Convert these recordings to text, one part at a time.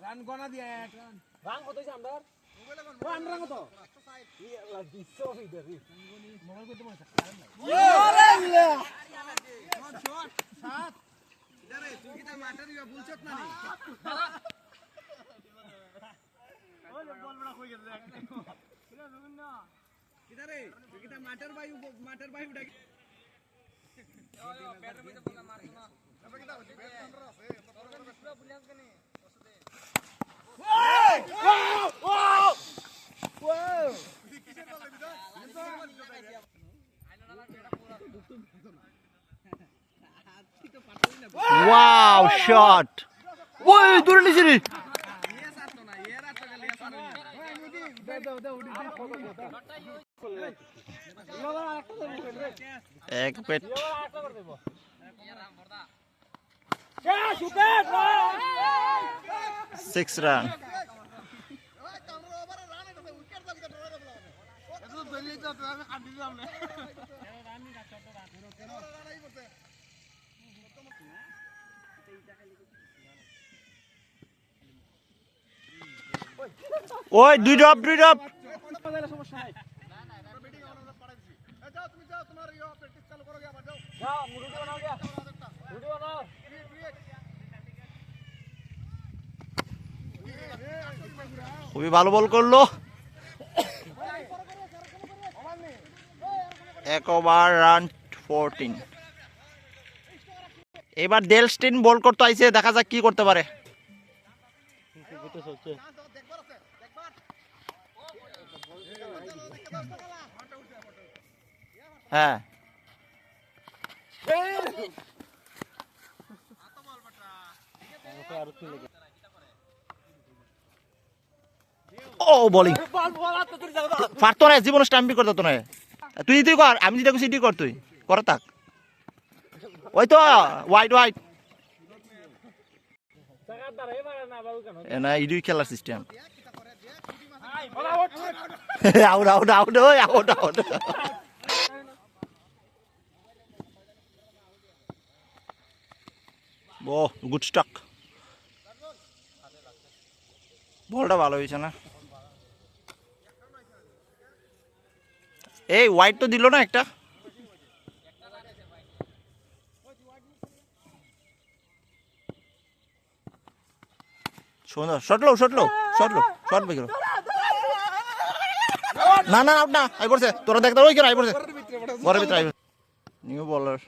Run গনা দিয়ে run কত হইছে আমদার রান রান কত ইয়া বিশ্ব হইছে মোবাইল কত মনে থাকে ইয়া শট সাত ইদারে তুই কিটা মাটার ইয়া বুলছত না নি ওই বল বড় কই গেছে কিরা রুবিন না কিদারে তুই কিটা মাটার বায়ু ডাকি ব্যাটার মধ্যে বলা মারছ না তবে কিটা ব্যাট কাউন্টার আছে পুরো বুলিয়াস কেনে Wow, shot. Woi, turun di sini. Ek pet. 6 run. Oi, দুই ড্রপ সমস্যা নাই মিটিং আমরা পাঠাই দিছি যাও তুমি যাও তোমার ইয়া প্র্যাকটিস চালু করো আবার যাও যাও ভিডিও বানাও গিয়া ভিডিও বানাও খুবই ভালো বল করলো। 1 ওভার রান 14। এবার দেলস্টিন বল করতে আইছে, দেখা যাক কি করতে পারে। হ্যাঁ ও বোলিং পারতো না, জীবন স্ট্যাম্পি করতো না। তুই কর, আমি যেটা করছি কর, তুই কর তাক। ওই তো ওয়াইড না, ইডি খেলার সিস্টেম। আউট আউট আউট ওই আউট আউট। ও গুড স্টক, বলটা ভালো হয়েছে না। এই ওয়াইড তো দিল না একটা। সুন্দর শট বেগলো। না না আউট না, আই পড়ছে তোরা দেখ, ওই কেন আই পড়ছে ঘরের ভিতরে আই। নিউ বলার,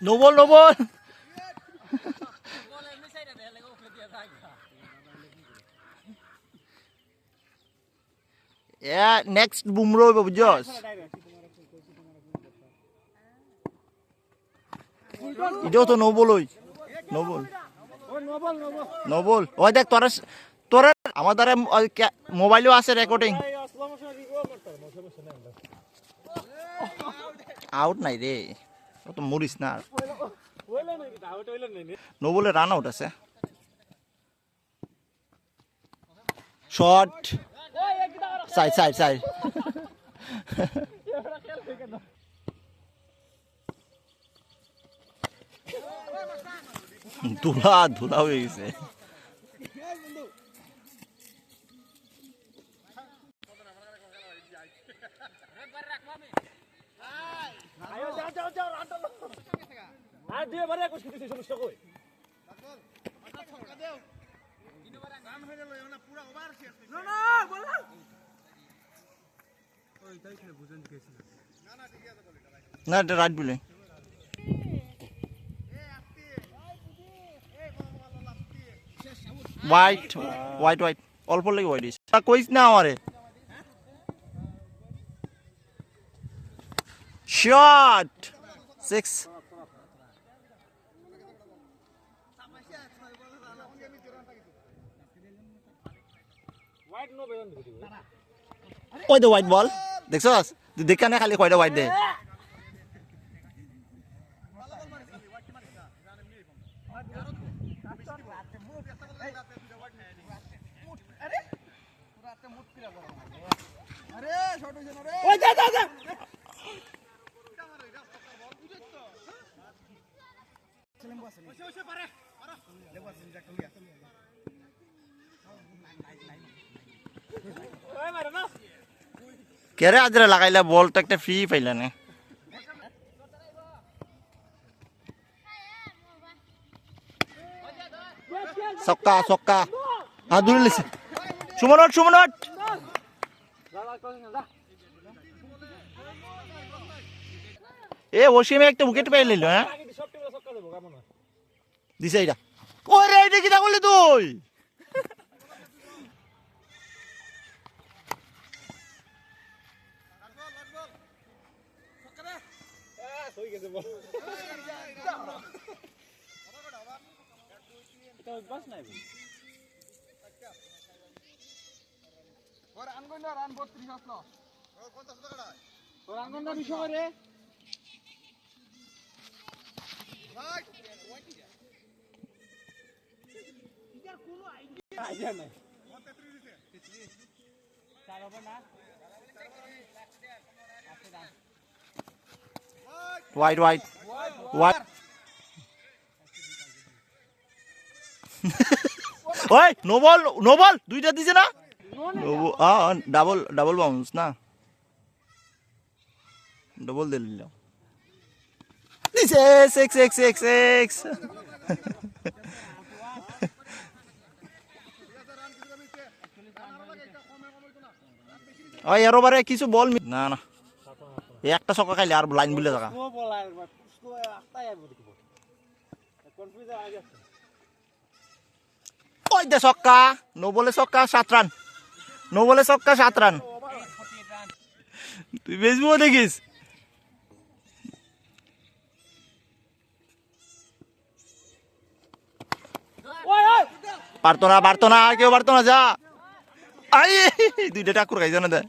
নো বল নেক্সট বুমরো হইব, বুঝছস? এটাও তো নো বল, ওই দেখ তোরা আমার দ্বারা মোবাইলও আছে রেকর্ডিং। আউট নাই রে, ও তো মরিস না। নো বলে রান আউট আছে। শট সাইড ধুলা হয়ে গেছে। না এটা রাইট বলে হোয়াইট অল্প লাগে হোয়াইট ইস কইস না আমারে। শট 6। ওই দে হোয়াইট বল দেখছস, তুই দেখা না খালি কয়টা হোয়াইট দে। ওই যা যা যা কেরে আজরা লাগাইলা বল তো একটা ফ্রি পাইলা না সক্কা সক্কা দূরে লিছে সুমনট সুমনট এ ওসিমে একটা উইকেট পাই লইল হ্যাঁ দিছে এটা ওরে এটা কি তা করলি তুই Wide, wide, wide. Oi, no ball, no ball. দুইটা দিছে না? ডাবল ডাবল বাউন্স না? ডাবল দিল। দিছে 6. ওই এর ওভারে কিছু বল না না একটা ছক্কা খাইলে আর লাইন বুলে থাকা ওই দে ছক্কা নো বলে ছক্কা 7 রান নো বলে ছক্কা 7 রান তুই বেসবো দেখিস পারতো না কেউ পারতো না যা আই দুইটা টাকুর খাইছ না দে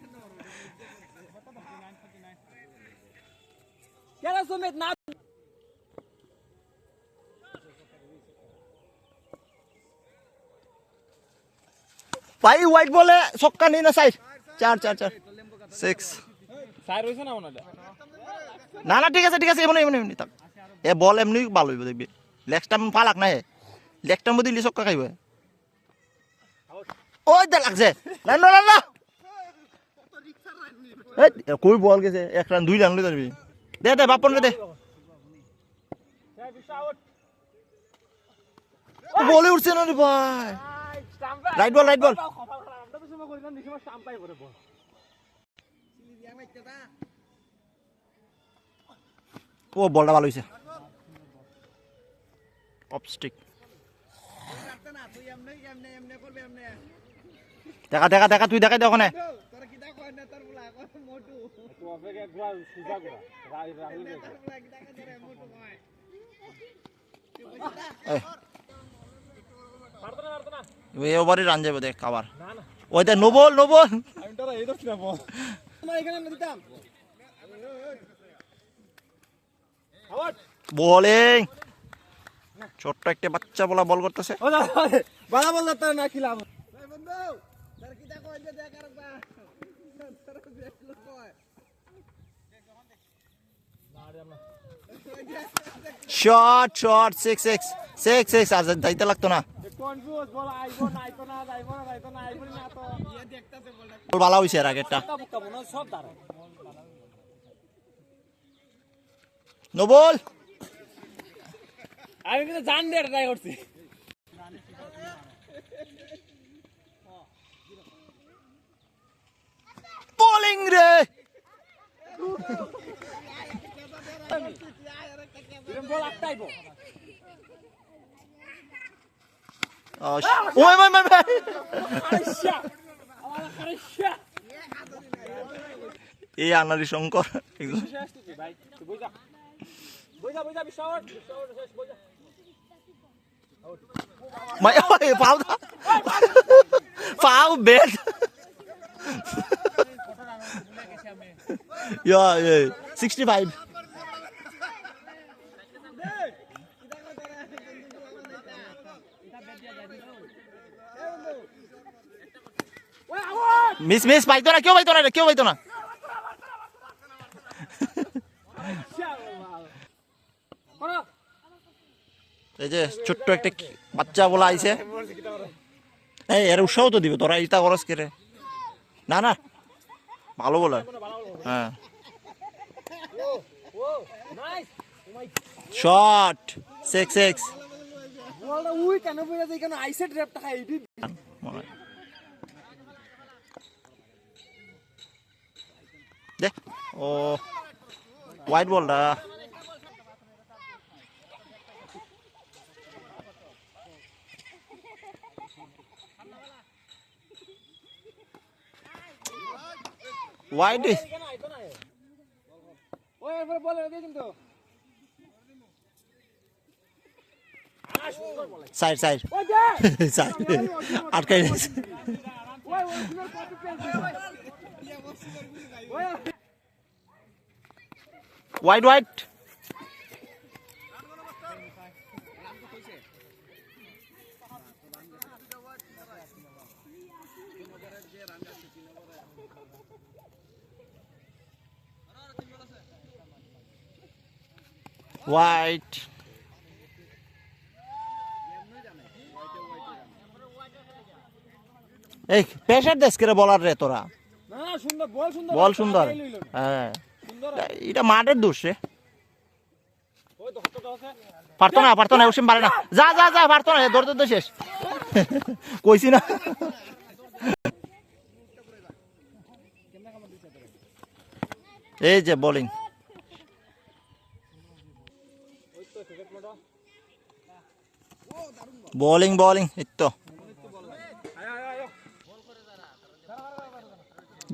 ভাই হোয়াইট বলে ছক্কা নেই না সাইড 4 6 না না ঠিক আছে এমনি থাক এ বল এমনি ভালো হইব দেখবি লেগটা ফালাক না লেগটার মধ্যে দিলে ছক্কা খাইবে ওই দে লাগছে না কই বল গেছে 1 রান 2 রান লই ধরবি দে বাপন দে বলে উঠছে না রে ভাই রাইট বল ও বলটা ভালো হইছে অফ স্টিক দেখা তুই দেখাই দেখো না ওভারে রান যাবে দেখ আবার ওই দেখ নো বল বোলিং ছোট্ট একটা বাচ্চা বলা বল করতেছে শট 6 আজ যাইতে লাগতো না ভালো হয়েছে এর আগেরটা নো বল আমি কিন্তু জান দিয়ে ট্রাই করছি বোলিং রে বল আটটাইব ওই ভাই এই আনারি শঙ্কর ফাউ বেড 65 মিস পাইতো না কেউ পাইতো না এই যে ছোট্ট একটা বাচ্চা বলা আইছে, এই এর উৎসাহ তো দিবে, তোরা ইটা খরচ করে না না, ভালো বলে। হ্যাঁ শট 6-6 বলটা উই কেন পড়ে যায়, কেন আইসে ট্র্যাপটা খাই এডি দে। ও হোয়াইট বলটা হোয়াইট। ওই এরপর বলে দে কিন্তু সাইড সাইড ওই দে সাইড আটকাই দিয়েছে। ওই ওই সুন্দর কপি পেন্সিল ওই হোয়াইট হোয়াইট হোয়াইট। এই প্রেসার দেশ করে বলার রে তোরা, না না সুন্দর বল, সুন্দর বল সুন্দর। হ্যাঁ সুন্দর এটা মাঠের দোষ রে, ওই ধরতে আছে পারতো না ওসিম পারে না, যা যা যা পারতো না, দৌড় তো শেষ কইছি না। এই যে বোলিং, বোলিং বোলিং এই তো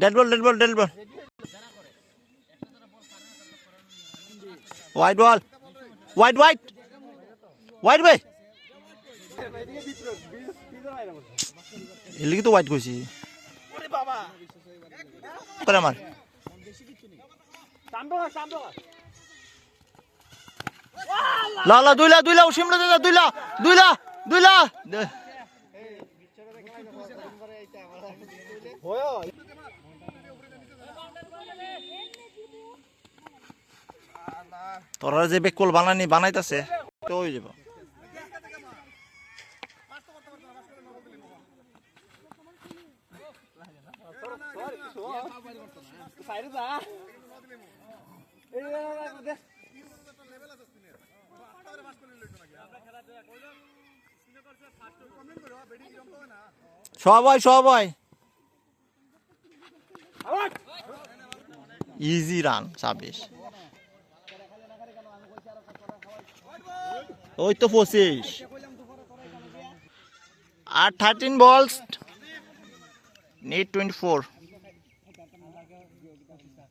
dead ball dead ball dead ball, white ball white white white ভাই, এলিগে তো হোয়াইট কইছি ওরে বাবা করে আমার সামনে সামনে লা লা দুইলা উসিম লা দুইলা তোরা যে বেকল বানাইতাছে তো হয়ে যাব। সাইরে যা এই দে সবাই ইজি রান 26, ওই তো 25 আর 13 বলস need 24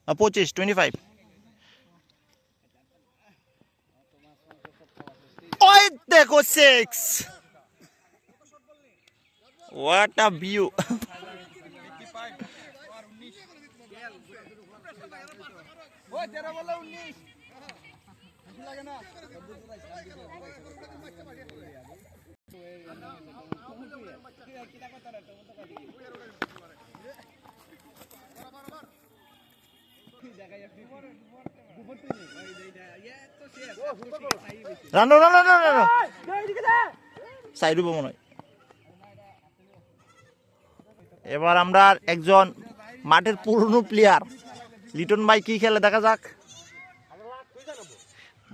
25 ওই দেখো 6, what a view ওই 13 বলে 19 লাগে না রান সাইড হবো মনে হয়। এবার আমরা একজন মাঠের পুরনো প্লেয়ার লিটন ভাই কি খেলে দেখা যাক।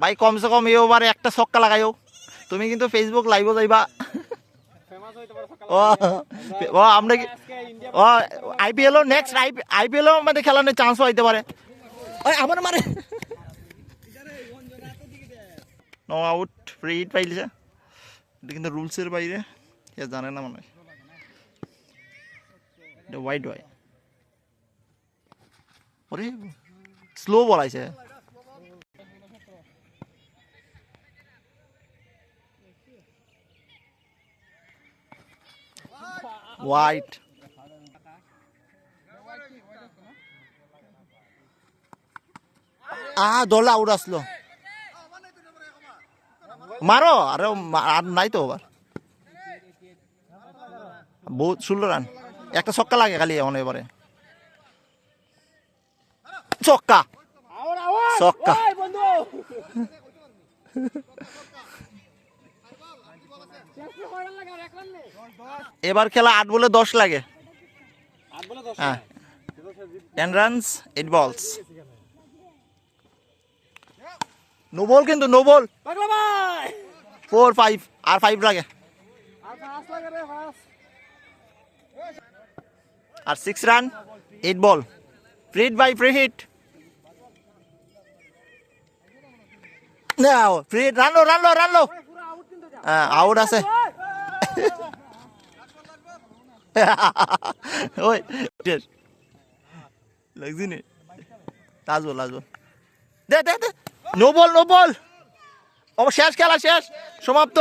ভাই কমসে কম এই ওভারে একটা ছক্কা লাগাইও, তুমি কিন্তু ফেসবুক লাইভও যাইবা। ও আমরা কি ও আইপিএল নেক্সট আইপিএল আমাদের খেলানোর চান্স হইতে পারে। ওই আবার মারে নো আউট, ফ্রি হিট পাইলিছে, এটা কিন্তু রুলসের বাইরে, কে জানে না মনে হয়। এটা হোয়াইট হয়, ওরে স্লো বল আইছে। হোয়াইট দলে আউট আসলো, মারো আরে আর নাই তো ওভার, বহুত 16 রান, একটা ছক্কা লাগে খালি এখন এবারে, ছক্কা ছক্কা এবার খেলা 8 বলে 10 লাগে। 8 বলে 10 হ্যাঁ 10 রানস 8 বলস। নো বল কিন্তু নো বল। পাগলা ভাই 4 5 আর 5 লাগে। আর ফাস্ট লাগে রে ফাস্ট। আর 6 run 8 ball. Free hit by free hit. Now free hit run লো। আউট আছে। ওই লাগছি নি লাজবল দে নো বল ও শেষ খেলা শেষ সমাপ্ত।